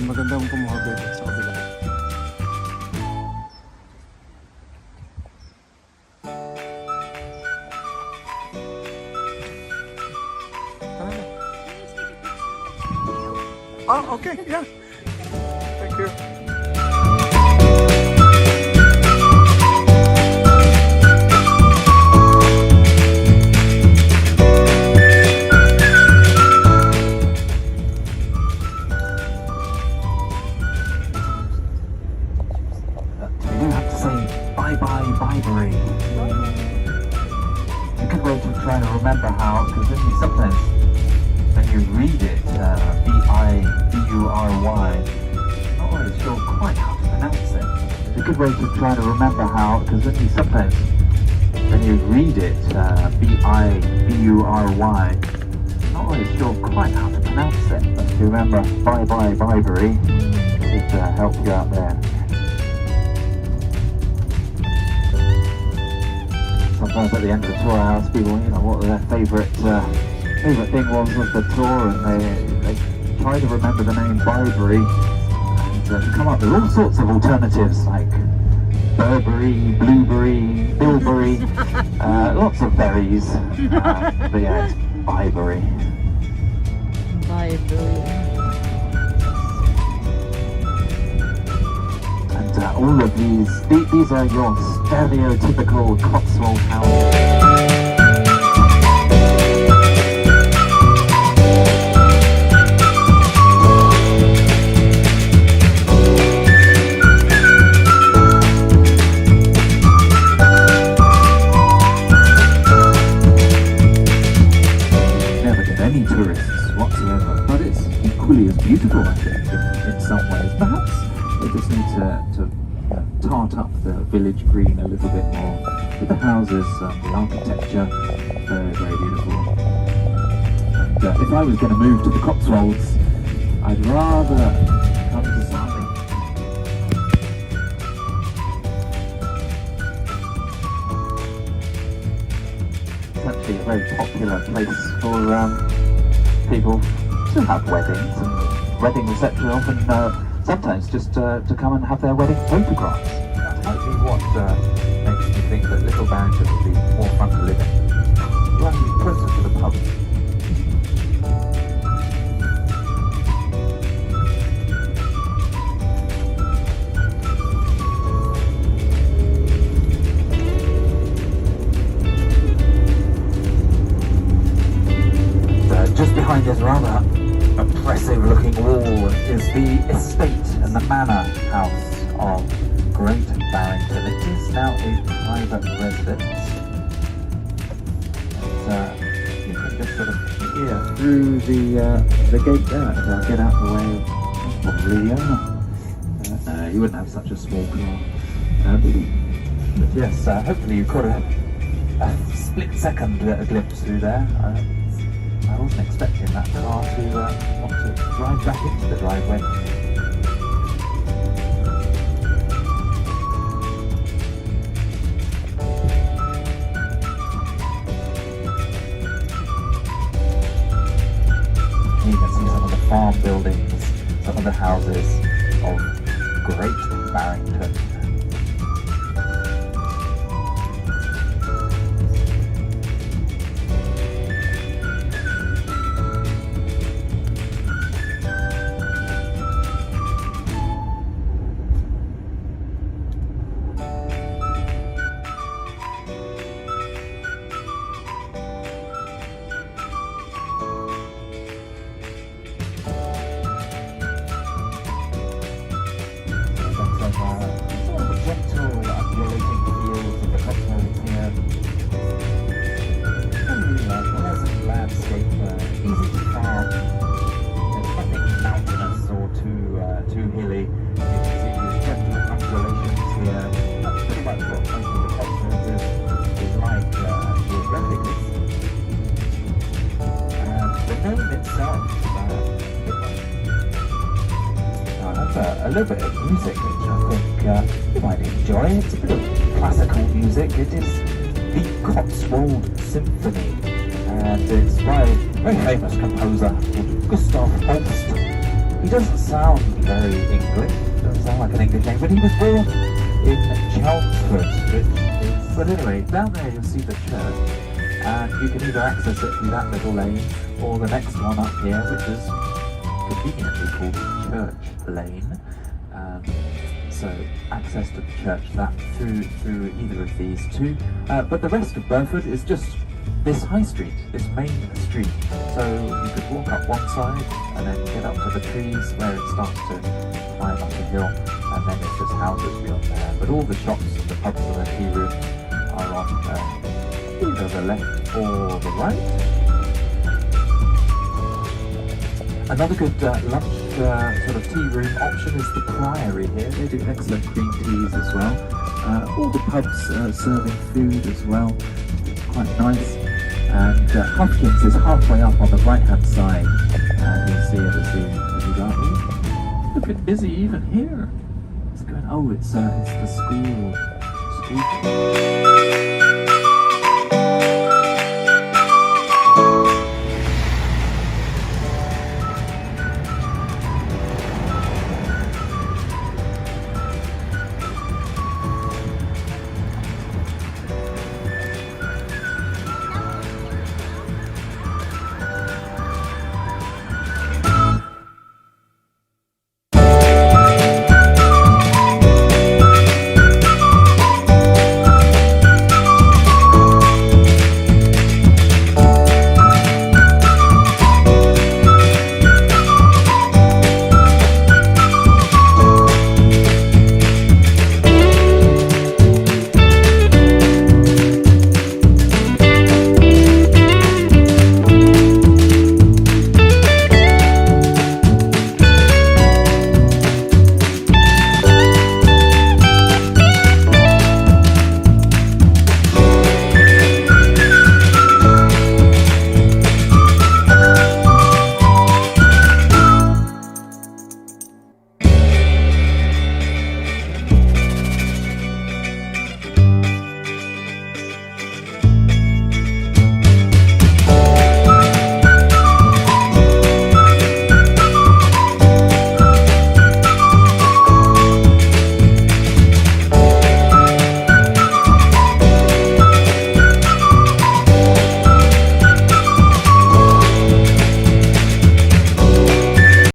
magandang kumuha dito sa kabila. Oh, okay, yeah. Thank you. You have to say bye-bye Bibery. A good way to try to remember how, because sometimes when you read it, B-I-B-U-R-Y, not always sure quite how to pronounce it. It's a good way to try to remember how, because sometimes when you read it, B-I-B-U-R-Y, not always sure quite how to pronounce it. But if you remember bye-bye Bibery, it should help you out there. Sometimes at the end of the tour I ask people, what their favourite thing was of the tour, and they try to remember the name Bibery and come up with all sorts of alternatives like Burberry, Blueberry, Bilberry, lots of berries, but yeah, it's Bibery. And all of these are your stereotypical Cotswold houses. Tourists whatsoever, but it's equally as beautiful, I think, in some ways. Perhaps they just need to tart up the village green a little bit more with the houses, the architecture, very, very beautiful. And if I was going to move to the Cotswolds, I'd rather come to something. It's actually a very popular place for people to have weddings, and wedding reception often sometimes just to come and have their wedding photographs. That might be what makes me think that Little Barrington would be more fun to live in. Running closer to the pub. Just behind this rather oppressive looking wall is the estate and the manor house of Great Barrington. It is now a private residence. And, you can just sort of peer through the gate there. I'll get out of the way of probably the owner. You wouldn't have such a small car. But yes, hopefully you caught a split second glimpse through there. I wasn't expecting that car to want to drive back into the driveway. You can see some of the farm buildings, some of the houses of Great Barrington. Gentle, undulating fields of the Cotswolds here. Very pleasant landscape, easy to farm. There's nothing mountainous or too hilly. You can see these gentle undulations here. That's pretty much what most of the Cotswolds is like geographically. And the name itself, that's a little bit of music which I think you might enjoy. It's a bit of classical music. It is the Cotswold Symphony, and it's by a very famous composer called Gustav Holst. He doesn't sound very English, doesn't sound like an English name, but he was born in Chelmsford, which is... But anyway, down there you'll see the church, and you can either access it through that little lane, or the next one up here, which is conveniently called Church Lane. So access to the church that through either of these two. But the rest of Burford is just this high street, this main street. So you could walk up one side and then get up to the trees where it starts to climb up a hill, and then it's just houses beyond there. But all the shops, the pubs and the tea rooms are on either the left or the right. Another good lunch sort of tea room option is the Priory here. They do excellent green teas as well. All the pubs serving food as well. It's quite nice. And Huffkins is halfway up on the right hand side. And you'll see it as you go. Ooh, it's a bit busy even here. It's going, oh, it's the school.